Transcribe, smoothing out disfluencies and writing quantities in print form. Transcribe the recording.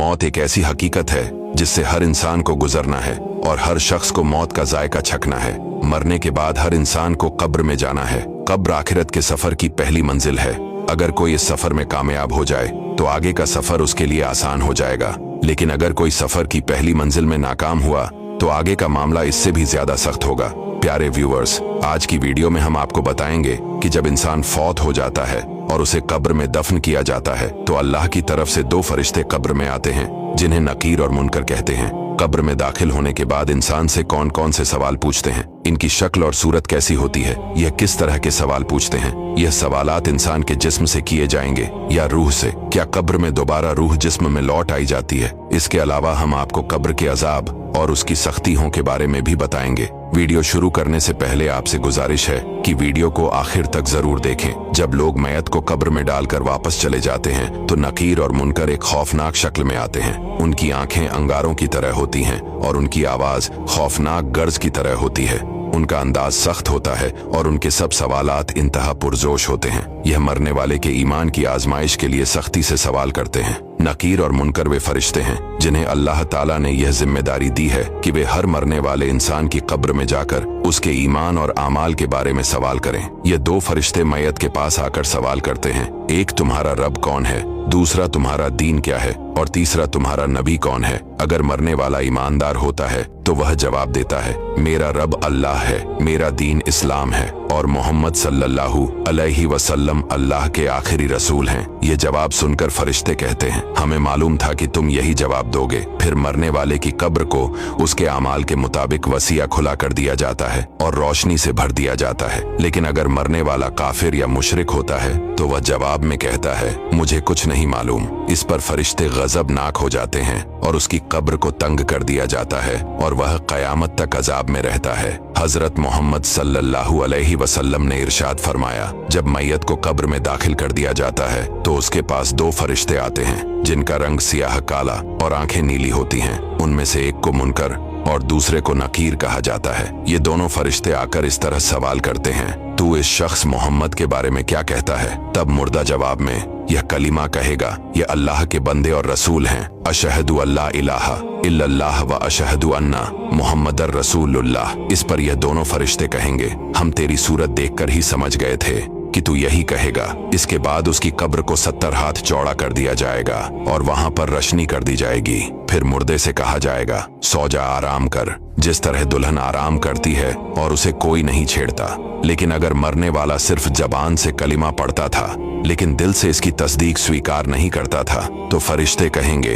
मौत एक ऐसी हकीकत है जिससे हर इंसान को गुजरना है और हर शख्स को मौत का जायका चखना है। मरने के बाद हर इंसान को कब्र में जाना है। कब्र आखिरत के सफर की पहली मंजिल है। अगर कोई इस सफर में कामयाब हो जाए तो आगे का सफर उसके लिए आसान हो जाएगा, लेकिन अगर कोई सफर की पहली मंजिल में नाकाम हुआ तो आगे का मामला इससे भी ज्यादा सख्त होगा। प्यारे व्यूअर्स, आज की वीडियो में हम आपको बताएंगे कि जब इंसान फौत हो जाता है और उसे कब्र में दफन किया जाता है तो अल्लाह की तरफ से दो फरिश्ते कब्र में आते हैं जिन्हें नकीर और मुनकर कहते हैं। कब्र में दाखिल होने के बाद इंसान से कौन कौन से सवाल पूछते हैं, इनकी शक्ल और सूरत कैसी होती है, यह किस तरह के सवाल पूछते हैं, यह सवालात इंसान के जिस्म से किए जाएंगे या रूह से, क्या कब्र में दोबारा रूह जिस्म में लौट आई जाती है। इसके अलावा हम आपको कब्र के अजाब और उसकी सख्तियों के बारे में भी बताएंगे। वीडियो शुरू करने से पहले आपसे गुजारिश है कि वीडियो को आखिर तक जरूर देखें। जब लोग मैयत को कब्र में डालकर वापस चले जाते हैं तो नकीर और मुनकर एक खौफनाक शक्ल में आते हैं। उनकी आंखें अंगारों की तरह होती हैं और उनकी आवाज खौफनाक गर्ज की तरह होती है। उनका अंदाज सख्त होता है और उनके सब सवालात इंतहा पुरजोश होते हैं। यह मरने वाले के ईमान की आजमाइश के लिए सख्ती से सवाल करते हैं। नकीर और मुनकर वे फरिश्ते हैं जिन्हें अल्लाह ताला ने यह जिम्मेदारी दी है कि वे हर मरने वाले इंसान की कब्र में जाकर उसके ईमान और आमाल के बारे में सवाल करें। ये दो फरिश्ते मैयत के पास आकर सवाल करते हैं, एक तुम्हारा रब कौन है, दूसरा तुम्हारा दीन क्या है और तीसरा तुम्हारा नबी कौन है। अगर मरने वाला ईमानदार होता है तो वह जवाब देता है, मेरा रब अल्लाह है, मेरा दीन इस्लाम है और मोहम्मद सल्लल्लाहु अलैहि वसल्लम अल्लाह के आखिरी रसूल हैं। ये जवाब सुनकर फरिश्ते कहते हैं, हमें मालूम था कि तुम यही जवाब दोगे। फिर मरने वाले की कब्र को उसके आमाल के मुताबिक वसिया खुला कर दिया जाता है और रोशनी से भर दिया जाता है। लेकिन अगर मरने वाला काफिर या मुशरिक होता है तो वह जवाब में कहता है, मुझे कुछ नहीं मालूम। इस पर फरिश्ते गजबनाक हो जाते हैं और उसकी कब्र को तंग कर दिया जाता है और वह कयामत तक अजाब में रहता है। हजरत मोहम्मद सल्लल्लाहु अलैहि वसल्लम ने इरशाद फरमाया, जब मैयत को कब्र में दाखिल कर दिया जाता है तो उसके पास दो फरिश्ते आते हैं जिनका रंग सियाह काला और आंखें नीली होती हैं। उनमें से एक को मुनकर और दूसरे को नकीर कहा जाता है। ये दोनों फरिश्ते आकर इस तरह सवाल करते हैं, तू इस शख्स मोहम्मद के बारे में क्या कहता है। तब मुर्दा जवाब में यह कलीमा कहेगा, ये अल्लाह के बंदे और रसूल हैं, अशहदु अल्ला इलाहा इल्लल्लाह व अशहदु अन्ना मुहम्मदर रसूलुल्लाह। इस पर यह दोनों फरिश्ते कहेंगे, हम तेरी सूरत देखकर ही समझ गए थे कि तू यही कहेगा। इसके बाद उसकी कब्र को 70 हाथ चौड़ा कर दिया जाएगा और वहां पर रोशनी कर दी जाएगी। फिर मुर्दे से कहा जाएगा, सो जा, आराम कर, जिस तरह दुल्हन आराम करती है और उसे कोई नहीं छेड़ता। लेकिन अगर मरने वाला सिर्फ जबान से कलिमा पढ़ता था लेकिन दिल से इसकी तस्दीक स्वीकार नहीं करता था तो फरिश्ते कहेंगे,